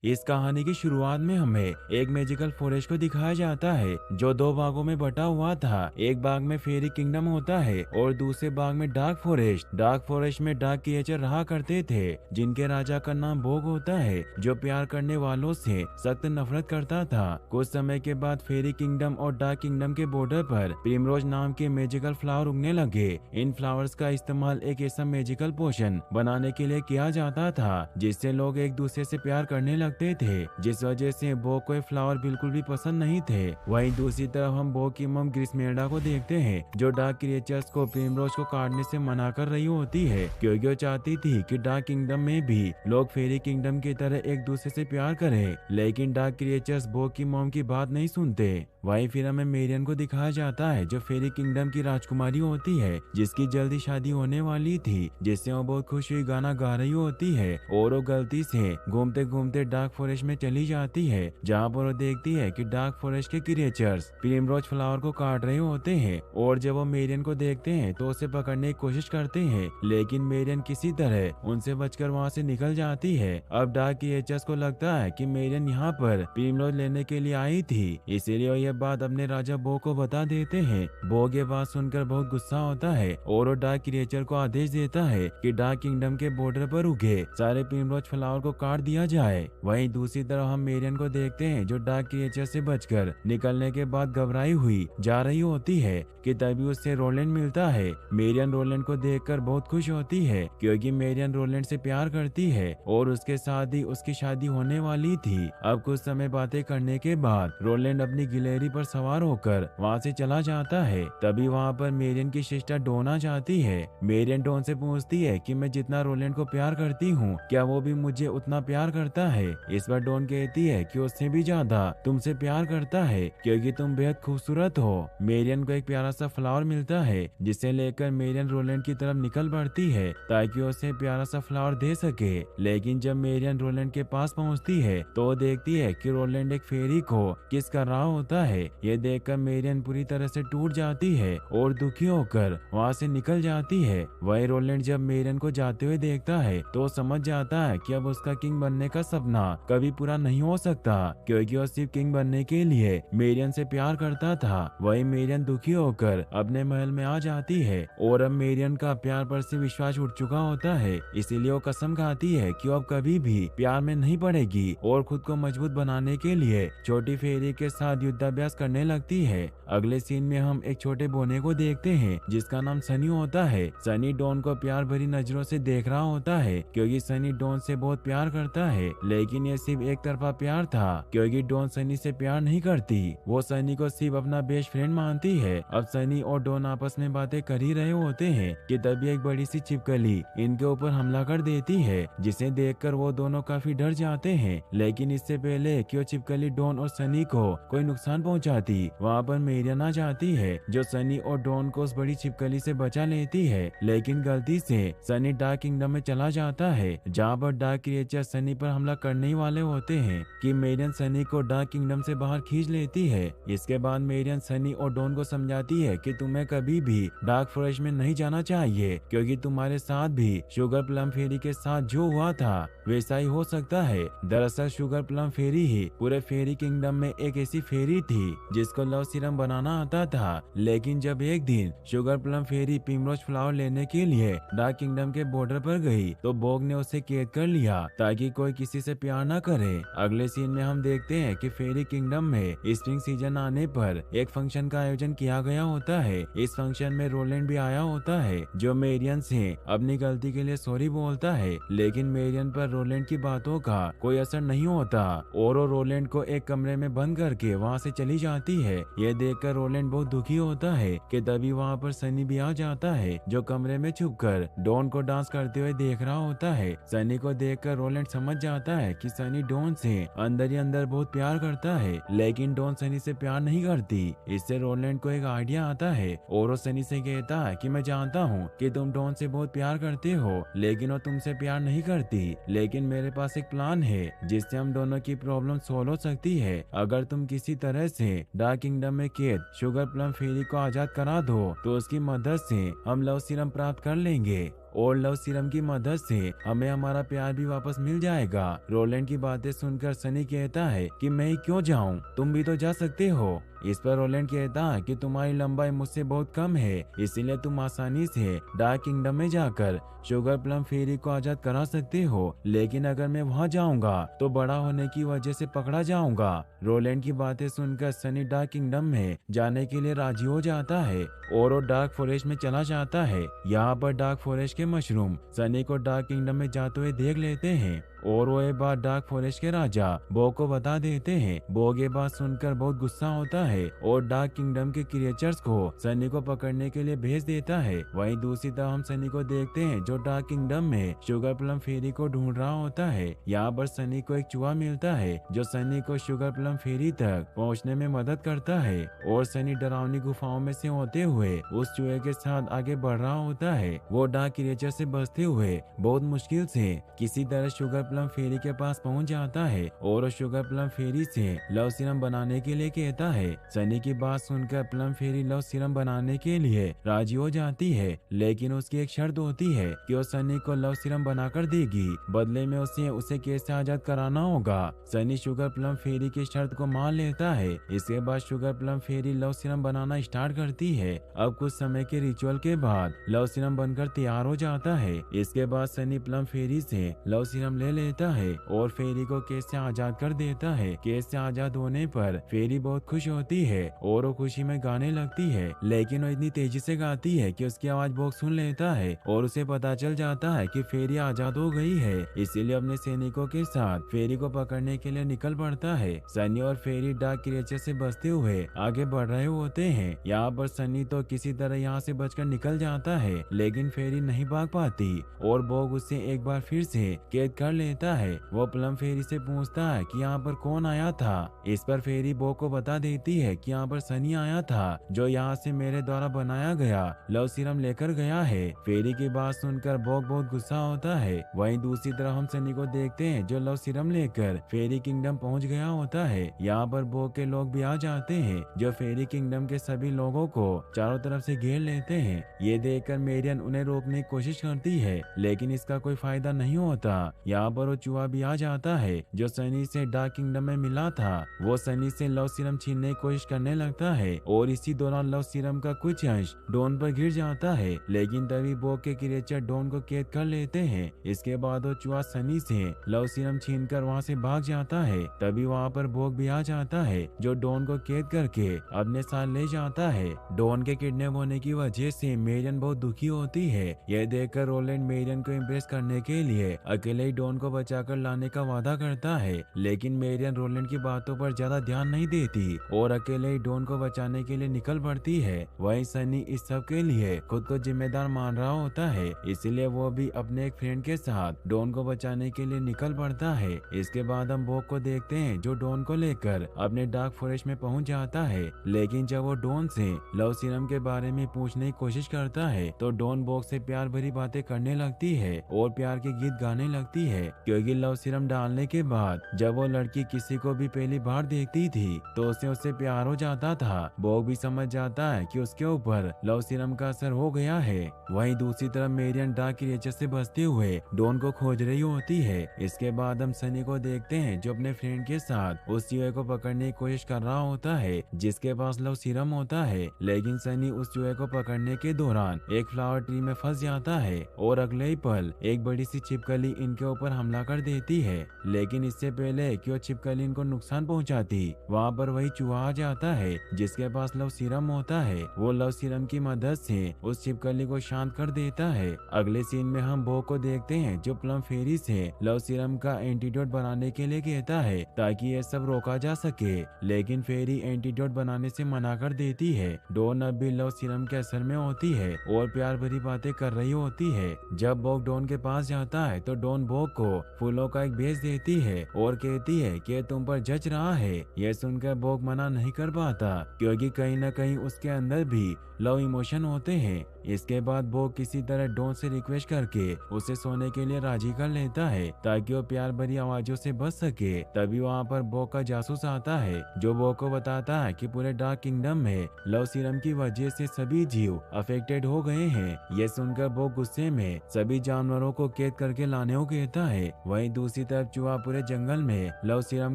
इस कहानी की शुरुआत में हमें एक मैजिकल फॉरेस्ट को दिखाया जाता है जो दो भागों में बटा हुआ था। एक भाग में फेरी किंगडम होता है और दूसरे भाग में डार्क फॉरेस्ट। डार्क फॉरेस्ट में डार्क क्रिएचर रहा करते थे जिनके राजा का नाम भोग होता है, जो प्यार करने वालों से सख्त नफरत करता था। कुछ समय के बाद फेरी किंगडम और डार्क किंगडम के बॉर्डर पर प्रिमरोज नाम के मैजिकल फ्लावर उगने लगे। इन फ्लावर्स का इस्तेमाल एक ऐसा मैजिकल पोशन बनाने के लिए किया जाता था जिससे लोग एक दूसरे से प्यार करने लगते थे, जिस वजह से बोग को फ्लावर बिल्कुल भी पसंद नहीं थे। वहीं दूसरी तरफ हम बोग की मम ग्रिसमेल्डा को देखते हैं जो डार्क क्रिएचर्स को प्रिमरोज को काटने से मना कर रही होती है, क्योंकि वो चाहती थी कि डार्क किंगडम में भी लोग फेरी किंगडम की तरह एक दूसरे से प्यार करें। लेकिन डार्क क्रिएचर्स बोग की मम की बात नहीं सुनते। वहीं फिर हमें मेरियन को दिखाया जाता है जो फेरी किंगडम की राजकुमारी होती है, जिसकी जल्दी शादी होने वाली थी, जिससे वो बहुत खुश हुई गाना गा रही होती है और वो गलती से घूमते घूमते डार्क फॉरेस्ट में चली जाती है, जहाँ पर वो देखती है कि डार्क फॉरेस्ट के क्रिएचर्स प्रिमरोज फ्लावर को काट रहे होते हैं। और जब वो मेरियन को देखते हैं तो उसे पकड़ने की कोशिश करते हैं, लेकिन मेरियन किसी तरह उनसे बचकर वहाँ से निकल जाती है। अब डार्क क्रिएचर्स को लगता है कि मेरियन यहाँ पर प्रिमरोज लेने के लिए आई थी, इसीलिए वो ये बात अपने राजा बोग को बता देते हैं। बोग ये बात सुनकर बहुत गुस्सा होता है और वो डार्क क्रिएचर को आदेश देता है कि डार्क किंगडम के बॉर्डर पर उगे सारे प्रिमरोज फ्लावर को काट दिया जाए। वहीं दूसरी तरफ हम मेरियन को देखते हैं जो डार्क क्रिएचर से बचकर निकलने के बाद घबराई हुई जा रही होती है कि तभी उससे रोलैंड मिलता है। मेरियन रोलैंड को देखकर बहुत खुश होती है क्योंकि मेरियन रोलैंड से प्यार करती है और उसके साथ ही उसकी शादी होने वाली थी। अब कुछ समय बातें करने के बाद रोलैंड अपनी गिलहरी पर सवार होकर वहाँ से चला जाता है। तभी वहाँ पर मेरियन की सिस्टर डॉन आ जाती है। मेरियन डॉन से पूछती है कि मैं जितना रोलैंड को प्यार करती हूँ क्या वो भी मुझे उतना प्यार करता है। इस पर डॉन कहती है कि उससे भी ज्यादा तुमसे प्यार करता है क्योंकि तुम बेहद खूबसूरत हो। मेरियन को एक प्यारा सा फ्लावर मिलता है जिसे लेकर मेरियन रोलैंड की तरफ निकल पड़ती है ताकि उसे प्यारा सा फ्लावर दे सके। लेकिन जब मेरियन रोलैंड के पास पहुंचती है तो वो देखती है कि रोलैंड एक फेरी को किस कर रहा होता है। ये देखकर मेरियन पूरी तरह से टूट जाती है और दुखी होकर वहाँ से निकल जाती है। वही रोलैंड जब मेरियन को जाते हुए देखता है तो समझ जाता है कि अब उसका किंग बनने का सपना कभी पूरा नहीं हो सकता, क्योंकि वो सिर्फ किंग बनने के लिए मेरियन से प्यार करता था। वही मेरियन दुखी होकर अपने महल में आ जाती है और अब मेरियन का प्यार पर से विश्वास उठ चुका होता है, इसीलिए वो कसम खाती है कि वो अब कभी भी प्यार में नहीं पड़ेगी और खुद को मजबूत बनाने के लिए छोटी फेरी के साथ युद्धाभ्यास करने लगती है। अगले सीन में हम एक छोटे बोने को देखते हैं जिसका नाम सनी होता है। सनी डॉन को प्यार भरी नजरों से देख रहा होता है क्योंकि सनी डॉन से बहुत प्यार करता है, लेकिन ये सिर्फ एक तरफा प्यार था क्योंकि डॉन सनी से प्यार नहीं करती, वो सनी को सिर्फ अपना बेस्ट फ्रेंड मानती है। अब सनी और डॉन आपस में बातें कर ही रहे होते हैं कि तभी एक बड़ी सी छिपकली इनके ऊपर हमला कर देती है, जिसे देखकर वो दोनों काफी डर जाते हैं। लेकिन इससे पहले कि वो छिपकली डॉन और सनी को कोई नुकसान पहुंचाती, वहाँ पर मेरियन आ जाती है जो सनी और डॉन को उस बड़ी छिपकली से बचा लेती है। लेकिन गलती से सनी डार्क किंगडम में चला जाता है जहाँ पर डार्क क्रिएचर सनी पर हमला करने ही वाले होते हैं कि मेरियन सनी को डार्क किंगडम से बाहर खींच लेती है। इसके बाद मेरियन सनी और डॉन को समझाती है कि तुम्हें कभी भी डार्क फॉरेस्ट में नहीं जाना चाहिए क्योंकि तुम्हारे साथ भी शुगर प्लम फेरी के साथ जो हुआ था वैसा ही हो सकता है। दरअसल शुगर प्लम फेरी ही पूरे फेरी किंगडम में एक ऐसी फेरी थी जिसको लव सीरम बनाना आता था, लेकिन जब एक दिन शुगर प्लम फेरी प्रिमरोज फ्लावर लेने के लिए डार्क किंगडम के बॉर्डर पर गई तो बोग ने उसे कैद कर लिया ताकि कोई किसी से प्यार न करे। अगले सीन में हम देखते हैं कि फेरी किंगडम में स्प्रिंग सीजन आने पर एक फंक्शन का आयोजन किया गया होता है। इस फंक्शन में रोलैंड भी आया होता है जो मेरियन से अपनी गलती के लिए सॉरी बोलता है, लेकिन मेरियन पर रोलैंड की बातों का कोई असर नहीं होता और वो रोलैंड को एक कमरे में बंद करके वहाँ से चली जाती है। ये देखकर रोलैंड बहुत दुखी होता है कि तभी वहाँ पर सनी भी आ जाता है जो कमरे में छुपकर डॉन को डांस करते हुए देख रहा होता है। सनी को देखकर रोलैंड समझ जाता है कि सनी डॉन से अंदर ही अंदर बहुत प्यार करता है, लेकिन डॉन सनी से प्यार नहीं करती। इससे रोलैंड को एक आइडिया आता है और वो सनी से कहता है कि मैं जानता हूँ कि तुम डॉन से बहुत प्यार करते हो, लेकिन वो तुमसे प्यार नहीं करती, लेकिन मेरे पास एक प्लान है जिससे हम दोनों की प्रॉब्लम सॉल्व हो सकती है। अगर तुम किसी तरह से डार्क किंगडम में कैद शुगर प्लम फेरी को आजाद करा दो तो उसकी मदद से हम लव सीरम प्राप्त कर लेंगे और लव सीरम की मदद से हमें हमारा प्यार भी वापस मिल जाएगा। रोलैंड की बातें सुनकर सनी कहता है कि मैं ही क्यों जाऊं, तुम भी तो जा सकते हो। इस पर रोलैंड कहता है कि तुम्हारी लंबाई मुझसे बहुत कम है, इसीलिए तुम आसानी से डार्क किंगडम में जाकर शुगर प्लम फेरी को आजाद करा सकते हो, लेकिन अगर मैं वहां जाऊंगा तो बड़ा होने की वजह से पकड़ा जाऊंगा। रोलैंड की बातें सुनकर सनी डार्क किंगडम में जाने के लिए राजी हो जाता है और वो डार्क फॉरेस्ट में चला जाता है। यहाँ पर डार्क फॉरेस्ट के मशरूम सनी को डार्क किंगडम में जाते हुए देख लेते हैं और वो एक बार डार्क फॉरेस्ट के राजा बो को बता देते हैं। बो ये बात सुनकर बहुत गुस्सा होता है और डार्क किंगडम के क्रिएचर्स को सनी को पकड़ने के लिए भेज देता है। वहीं दूसरी तरफ हम सनी को देखते हैं जो डार्क किंगडम में शुगर प्लम फेरी को ढूंढ रहा होता है। यहाँ पर सनी को एक चूहा मिलता है जो सनी को शुगर प्लम फेरी तक पहुँचने में मदद करता है और सनी डरावनी गुफाओं में से होते हुए उस चूहे के साथ आगे बढ़ रहा होता है। वो डार्क क्रिएचर से बचते हुए बहुत मुश्किल से किसी तरह शुगर प्लम फेरी के पास पहुंच जाता है और शुगर प्लम फेरी से लव सीरम बनाने के लिए कहता है। सनी की बात सुनकर प्लम फेरी लव सीरम बनाने के लिए राजी हो जाती है, लेकिन उसकी एक शर्त होती है कि वो सनी को लव सीरम बनाकर देगी, बदले में उसे केस से आजाद कराना होगा। सनी शुगर प्लम फेरी की शर्त को मान लेता है। इसके बाद शुगर प्लम फेरी लव सीरम बनाना स्टार्ट करती है। अब कुछ समय के रिचुअल के बाद लव सीरम बनकर तैयार हो जाता है। इसके बाद सनी प्लम फेरी से लव सीरम ले लेता है और फेरी को केस से आजाद कर देता है। केस से आजाद होने पर फेरी बहुत खुश होती है और वो खुशी में गाने लगती है, लेकिन वो इतनी तेजी से गाती है कि उसकी आवाज बॉक्स सुन लेता है और उसे पता चल जाता है कि फेरी आजाद हो गई है। इसीलिए अपने सैनिकों के साथ फेरी को पकड़ने के लिए निकल पड़ता है। सनी और फेरी डार्क क्रिएचर से बचते हुए आगे बढ़ रहे होते हैं। यहाँ पर सनी तो किसी तरह यहाँ से बचकर निकल जाता है, लेकिन फेरी नहीं भाग पाती और बॉग उसे एक बार फिर से कैद कर लेता है। वो प्लम फेरी से पूछता है कि यहाँ पर कौन आया था। इस पर फेरी बॉग को बता देती है कि यहाँ पर सनी आया था जो यहाँ से मेरे द्वारा बनाया गया लव सीरम लेकर गया है। फेरी की बात सुनकर बॉग बहुत गुस्सा होता है। वहीं दूसरी तरफ हम सनी को देखते हैं जो लव सीरम लेकर फेरी किंगडम पहुँच गया होता है। यहाँ पर बॉग के लोग भी आ जाते हैं जो फेरी किंगडम के सभी लोगों को चारों तरफ से घेर लेते हैं। ये देखकर मेरियन उन्हें रोकने की कोशिश करती है, लेकिन इसका कोई फायदा नहीं होता। यहाँ पर वो चूहा भी आ जाता है जो सनी से डार्क किंगडम में मिला था। वो सनी से लव सीरम छीनने की कोशिश करने लगता है और इसी दौरान लव सीरम का कुछ अंश डॉन पर गिर जाता है, लेकिन तभी बॉग के क्रिएचर डॉन को कैद कर लेते हैं। इसके बाद वो चूहा सनी से लव सीरम छीनकर वहाँ से भाग जाता है। तभी वहाँ पर बॉग भी आ जाता है जो डॉन को कैद करके अपने साथ ले जाता है। डॉन के किडनैप होने की वजह से मेरियन बहुत दुखी होती है। यह देखकर रोलैंड मेरियन को इम्प्रेस करने के लिए अकेले ही डॉन को बचाकर लाने का वादा करता है, लेकिन मेरियन रोलैंड की बातों पर ज्यादा ध्यान नहीं देती और अकेले ही डॉन को बचाने के लिए निकल पड़ती है। वहीं सनी इस सब के लिए खुद को जिम्मेदार मान रहा होता है, इसलिए वो भी अपने एक फ्रेंड के साथ डॉन को बचाने के लिए निकल पड़ता है। इसके बाद हम बॉग को देखते हैं जो डॉन को लेकर अपने डार्क फॉरेस्ट में पहुंच जाता है, लेकिन जब वो डॉन से लव सीरम के बारे में पूछने की कोशिश करता है तो डॉन बॉग से प्यार भरी बातें करने लगती है और प्यार के गीत गाने लगती है, क्योंकि लव सीरम डालने के बाद जब वो लड़की किसी को भी पहली बार देखती थी तो उससे प्यार हो जाता था। बॉग भी समझ जाता है कि उसके ऊपर लव सीरम का असर हो गया है। वहीं दूसरी तरफ मेरियन डार्क क्रिएचर से बचते हुए डॉन को खोज रही होती है। इसके बाद हम सनी को देखते हैं जो अपने फ्रेंड के साथ उस चूहे को पकड़ने की कोशिश कर रहा होता है जिसके पास लव सीरम होता है, लेकिन सनी उस चूहे को पकड़ने के दौरान एक फ्लावर ट्री में फंस जाता है और अगले ही पल एक बड़ी सी छिपकली इनके ऊपर हमला कर देती है। लेकिन इससे पहले कि वो छिपकली इनको नुकसान पहुंचाती, वहाँ पर वही चूहा आ जाता है जिसके पास लव सीरम होता है। वो लव सीरम की मदद से उस छिपकली को शांत कर देता है। अगले सीन में हम बॉग को देखते हैं जो प्लम फेरी से लव सीरम का एंटीडोट बनाने के लिए कहता है ताकि ये सब रोका जा सके, लेकिन फेरी एंटीडोट बनाने से मना कर देती है। डॉन अब भी लव सीरम के असर में होती है और प्यार भरी बातें कर रही होती है। जब बॉग डॉन के पास जाता है तो डॉन बॉग को फूलों का एक भेज देती है और कहती है कि तुम पर जच रहा है। यह सुनकर बोक मना नहीं कर पाता क्योंकि कहीं न कहीं उसके अंदर भी लव इमोशन होते हैं। इसके बाद बोक किसी तरह डॉन से रिक्वेस्ट करके उसे सोने के लिए राजी कर लेता है ताकि वो प्यार भरी आवाजों से बच सके। तभी वहाँ पर बोक का जासूस आता है जो बोक को बताता है कि पूरे डार्क किंगडम में लव सीरम की वजह से सभी जीव अफेक्टेड हो गए हैं। यह सुनकर बोक गुस्से में सभी जानवरों को कैद करके लाने को कहता है। वहीं दूसरी तरफ चूहा पूरे जंगल में लव सीरम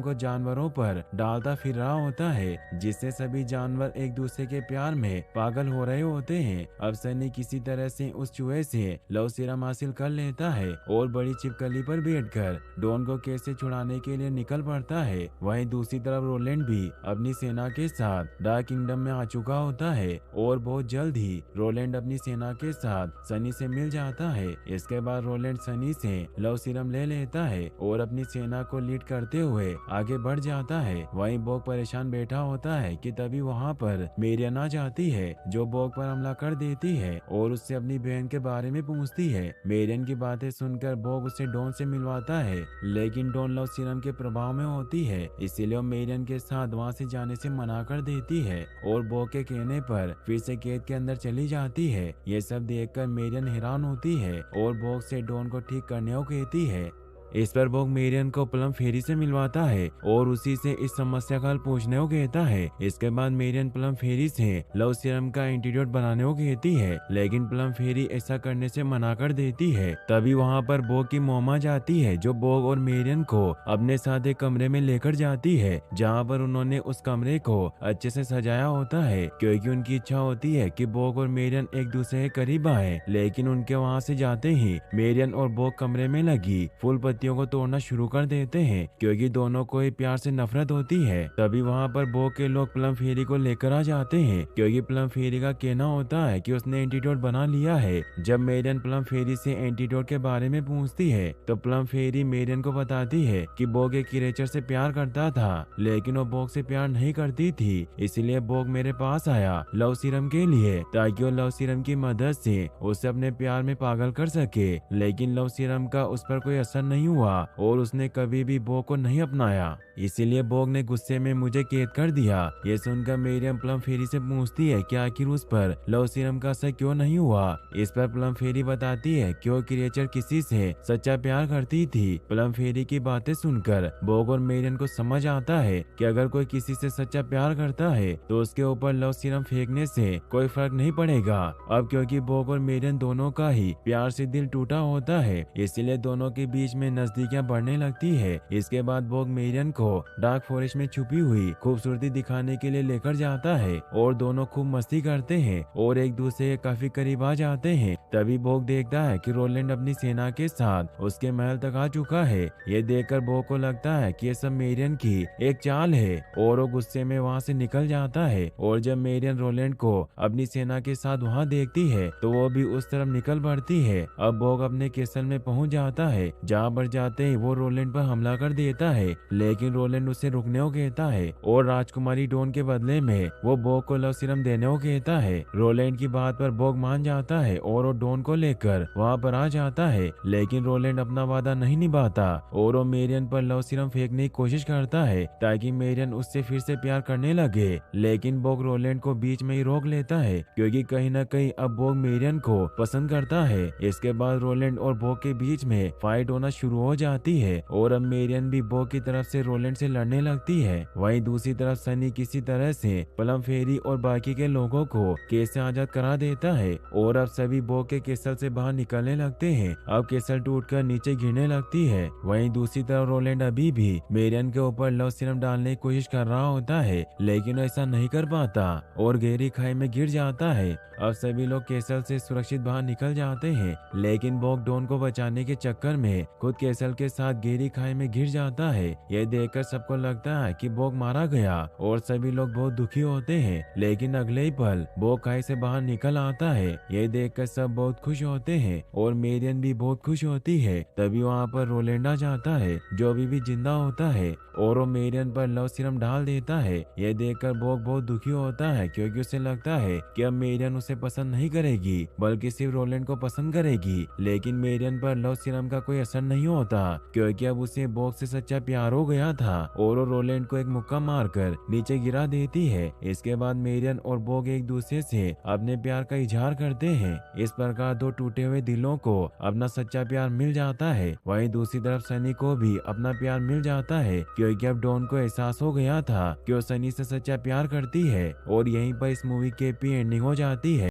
को जानवरों पर डालता फिर रहा होता है जिससे सभी जानवर एक दूसरे के प्यार में पागल हो रहे होते हैं। अब सनी किसी तरह से उस चूहे से लव सीरम हासिल कर लेता है और बड़ी छिपकली पर बैठकर डॉन को कैसे छुड़ाने के लिए निकल पड़ता है। वहीं दूसरी तरफ रोलैंड भी अपनी सेना के साथ डार्क किंगडम में आ चुका होता है और बहुत जल्द ही रोलैंड अपनी सेना के साथ सनी से मिल जाता है। इसके बाद रोलैंड सनी से लव सीरम ले लेता है और अपनी सेना को लीड करते हुए आगे बढ़ जाता है। वहीं बोक परेशान बैठा होता है कि तभी वहाँ पर मेरियन आ जाती है जो बोक पर हमला कर देती है और उससे अपनी बहन के बारे में पूछती है। मेरियन की बातें सुनकर बोक उसे डॉन से मिलवाता है लेकिन डॉन लव सीरम के प्रभाव में होती है इसीलिए वो मेरियन के साथ वहाँ से जाने से मना कर देती है और बोक के कहने पर फिर से कैद के अंदर चली जाती है। ये सब देखकर मेरियन हैरान होती है और बोक से डॉन को ठीक करने को कहती है। इस पर बोक मेरियन को प्लम फेरी से मिलवाता है और उसी से इस समस्या का हल पूछने को कहता है। इसके बाद मेरियन प्लम फेरी से लव सीरम का एंटीडोट बनाने को कहती है लेकिन प्लम फेरी ऐसा करने से मना कर देती है। तभी वहाँ पर बोक की मोम आ जाती है जो बोक और मेरियन को अपने साथ एक कमरे में लेकर जाती है जहाँ पर उन्होंने उस कमरे को अच्छे से सजाया होता है क्योंकि उनकी इच्छा होती है कि बोक और मेरियन एक दूसरे के करीब आए। लेकिन उनके वहाँ से जाते ही मेरियन और बोक कमरे में लगी फूल पत्तियों को तोड़ना शुरू कर देते हैं क्योंकि दोनों को ही प्यार से नफरत होती है। तभी वहाँ पर बोक के लोग प्लम फेरी को लेकर आ जाते हैं क्योंकि प्लम फेरी का कहना होता है कि उसने एंटीडोट बना लिया है। जब मेरियन प्लम फेरी से एंटीडोट के बारे में पूछती है तो प्लम फेरी मेरियन को बताती है कि बोक एक क्रिएचर से प्यार करता था लेकिन वो बोक से प्यार नहीं करती थी इसलिए बोक मेरे पास आया लव सीरम के लिए ताकि वो लव सीरम की मदद से उसे अपने प्यार में पागल कर सके। लेकिन लव सीरम का उस पर कोई असर नहीं हुआ और उसने कभी भी बोक को नहीं अपनाया इसीलिए बोक ने गुस्से में मुझे कैद कर दिया। ये सुनकर मेरियन प्लम फेरी से पूछती है कि आखिर उस पर लव सीरम का असर क्यों नहीं हुआ। इस पर प्लम फेरी बताती है कि वो क्रिएचर किसी से सच्चा प्यार करती थी। प्लम फेरी की बातें सुनकर बोक और मेरियन को समझ आता है कि अगर कोई किसी से सच्चा प्यार करता है तो उसके ऊपर लव सीरम फेंकने से कोई फर्क नहीं पड़ेगा। अब क्योंकि बोक और मेरियन दोनों का ही प्यार से दिल टूटा होता है इसलिए दोनों के बीच में नजदीकियां बढ़ने लगती है। इसके बाद बोक मेरियन को डार्क फॉरेस्ट में छुपी हुई खूबसूरती दिखाने के लिए लेकर जाता है और दोनों खूब मस्ती करते हैं और एक दूसरे के काफी करीब आ जाते हैं। तभी बोक देखता है कि रोलैंड अपनी सेना के साथ उसके महल तक आ चुका है। ये देखकर बोक को लगता है कि ये सब मेरियन की एक चाल है और वो गुस्से में वहाँ से निकल जाता है। और जब मेरियन रोलैंड को अपनी सेना के साथ वहाँ देखती है तो वो भी उस तरफ निकल पड़ती है। अब बोक अपने कैसल में पहुँच जाता है जहाँ पर जाते ही वो रोलैंड पर हमला कर देता है लेकिन रोलैंड उसे रुकने को कहता है और राजकुमारी डॉन के बदले में वो बोक को लव सीरम देने को कहता है। रोलैंड की बात पर बोक मान जाता है और वो डॉन को लेकर वहाँ पर आ जाता है लेकिन रोलैंड अपना वादा नहीं निभाता और वो मेरियन पर लव सीरम फेंकने की कोशिश करता है ताकि मेरियन उससे फिर से प्यार करने लगे। लेकिन बोक रोलैंड को बीच में ही रोक लेता है क्योंकि कहीं न कहीं अब बोक मेरियन को पसंद करता है। इसके बाद रोलैंड और बोक के बीच में फाइट होना शुरू हो जाती है और अब मेरियन भी बोक की तरफ से रोलैंड से लड़ने लगती है। वहीं दूसरी तरफ सनी किसी तरह से प्लम फेरी और बाकी के लोगों को केस से आजाद करा देता है और अब सभी बोक के केसल से बाहर निकलने लगते हैं। अब केसल टूटकर नीचे गिरने लगती है। वहीं दूसरी तरफ रोलैंड अभी भी मेरियन के ऊपर लव सीरम डालने की कोशिश कर रहा होता है लेकिन ऐसा नहीं कर पाता और गहरी खाई में गिर जाता है। अब सभी लोग केसल से सुरक्षित बाहर निकल जाते हैं लेकिन बोक डॉन को बचाने के चक्कर में खुद केसल के साथ गहरी खाई में गिर जाता है। यह देखकर सबको लगता है कि बोक मारा गया और सभी लोग बहुत दुखी होते हैं लेकिन अगले ही पल बोक खाई से बाहर निकल आता है। यह देखकर सब बहुत खुश होते हैं और मेरियन भी बहुत खुश होती है। तभी वहाँ पर रोलैंड आ जाता है जो अभी भी जिंदा होता है और वो मेरियन पर लव सीरम डाल देता है। यह देखकर बोक बहुत दुखी होता है क्योंकि उसे लगता है कि अब मेरियन उसे पसंद नहीं करेगी बल्कि सिर्फ रोलैंड को पसंद करेगी। लेकिन मेरियन पर लव सीरम का कोई असर नहीं होता, क्योंकि अब उसे बॉग से सच्चा प्यार हो गया था और वो रोलैंड को एक मुक्का मारकर नीचे गिरा देती है। इसके बाद मेरियन और बॉग एक दूसरे से अपने प्यार का इजहार करते हैं। इस प्रकार दो टूटे हुए दिलों को अपना सच्चा प्यार मिल जाता है। वहीं दूसरी तरफ सनी को भी अपना प्यार मिल जाता है, क्योंकि अब डॉन को एहसास हो गया था कि वो सनी से सच्चा प्यार करती है। और यहीं पर इस मूवी की हैप्पी एंडिंग हो जाती है।